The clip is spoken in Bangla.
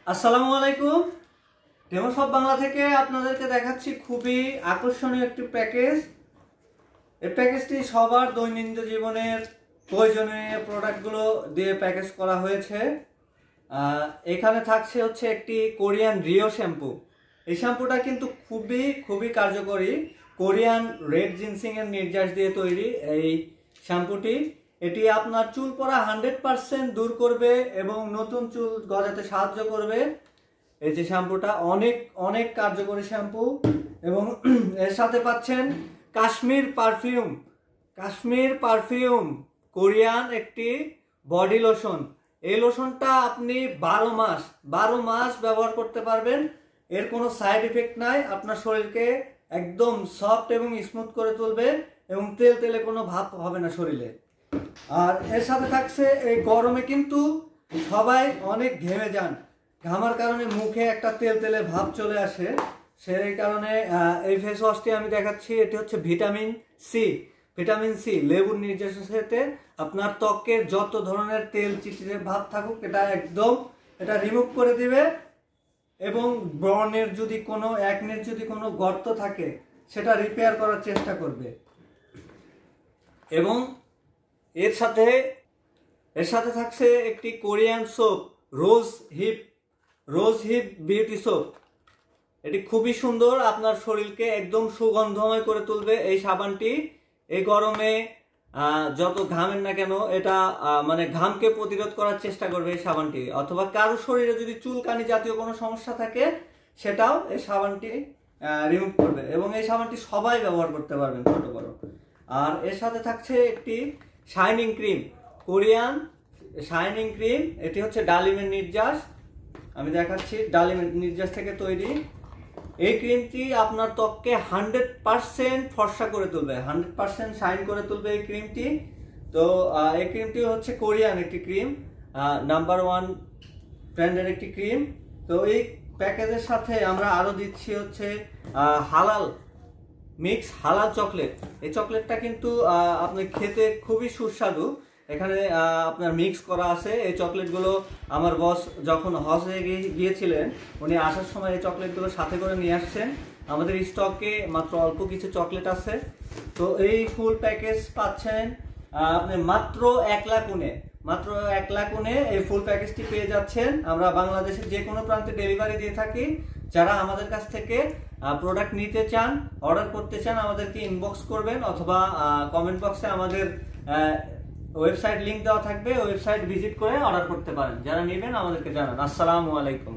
আসসালামু আলাইকুম। ডেমো শপ বাংলা থেকে আপনাদেরকে দেখাচ্ছি খুবই আকর্ষণীয় একটি প্যাকেজ। এই প্যাকেজটি সবার দৈনন্দিন জীবনের প্রয়োজনীয় প্রোডাক্টগুলো দিয়ে প্যাকেজ করা হয়েছে। এখানে থাকছে হচ্ছে একটি কোরিয়ান রিও শ্যাম্পু। এই শ্যাম্পুটা কিন্তু খুবই কার্যকরী। কোরিয়ান রেড জিনসিং এর নির্যাস দিয়ে তৈরি এই শ্যাম্পুটি। এটি আপনার চুল পড়া 100% দূর করবে এবং নতুন চুল গজাতে সাহায্য করবে। এই যে শ্যাম্পুটা অনেক কার্যকরী শ্যাম্পু এবং এর সাথে পাচ্ছেন কাশ্মীর পারফিউম কোরিয়ান একটি বডি লোশন। এই লোশনটা আপনি 12 মাস ব্যবহার করতে পারবেন। এর কোনো সাইড ইফেক্ট নাই, আপনার শরীরকে একদম সফট এবং স্মুথ করে তুলবে এবং তেলে কোনো ভাব হবে না শরীরে। আর এর সাথে থাকছে এই গরমে কিন্তু সবাই অনেক ঘেমে যান, ঘামার কারণে মুখে একটা তেলে ভাব চলে আসে। সেই কারণে এই ফেস ওয়াশটি আমি দেখাচ্ছি। এটি হচ্ছে ভিটামিন সি লেবুর নির্যাসের সাথে আপনার ত্বকের যত ধরনের তেল চিটচিটে ভাব থাকুক এটা রিমুভ করে দিবে এবং ব্রণের যদি কোনো গর্ত থাকে সেটা রিপেয়ার করার চেষ্টা করবে। এবং এর সাথে থাকছে একটি কোরিয়ান সোপ, রোজ হিপ বিউটি সোপ। এটি খুবই সুন্দর, আপনার শরীরকে একদম সুগন্ধময় করে তুলবে। এই সাবানটি এই গরমে যত ঘামেন না কেন এটা মানে ঘামকে প্রতিরোধ করার চেষ্টা করবে এই সাবানটি। অথবা কারো শরীরে যদি চুলকানি জাতীয় কোনো সমস্যা থাকে সেটাও এই সাবানটি রিমুভ করবে এবং এই সাবানটি সবাই ব্যবহার করতে পারবেন, ছোট বড়। আর এর সাথে থাকছে একটি shining cream, Korean shining cream. এটি হচ্ছে ডালিমের নির্যাস, আমি দেখাচ্ছি ডালিমের নির্যাস থেকে তৈরি। এই ক্রিমটি আপনার ত্বককে 100% ফর্সা করে তুলবে, 100% শাইন করে তুলবে এই ক্রিমটি। তো এই ক্রিমটি হচ্ছে কোরিয়ান একটি ক্রিম, নাম্বার 1 ব্র্যান্ডের একটি ক্রিম। তো এই প্যাকেজের সাথে আমরা আরো দিচ্ছি হচ্ছে হালাল চকলেট। এই চকলেটটা কিন্তু আপনি খেতে খুবই সুস্বাদু। এখানে আপনার মিক্স করা আছে। এই চকলেটগুলো আমার বস যখন হজে গিয়েছিলেন উনি আসার সময় এই চকলেটগুলো সাথে করে নিয়ে আসছেন। আমাদের স্টকে মাত্র অল্প কিছু চকলেট আছে। তো এই ফুল প্যাকেজ পাচ্ছেন আপনি মাত্র 1 লাখ উনে এই ফুল প্যাকেজটি পেয়ে যাচ্ছেন। আমরা বাংলাদেশের যে কোনো প্রান্তে ডেলিভারি দিয়ে থাকি। যারা আমাদের কাছ থেকে প্রোডাক্ট নিতে চান, অর্ডার করতে চান, আমাদেরকে ইনবক্স করবেন অথবা কমেন্ট বক্সে আমাদের ওয়েবসাইট লিংক দেওয়া থাকবে, ওয়েবসাইট ভিজিট করে অর্ডার করতে পারেন। যারা নেবেন আমাদেরকে জানান। আসসালামু আলাইকুম।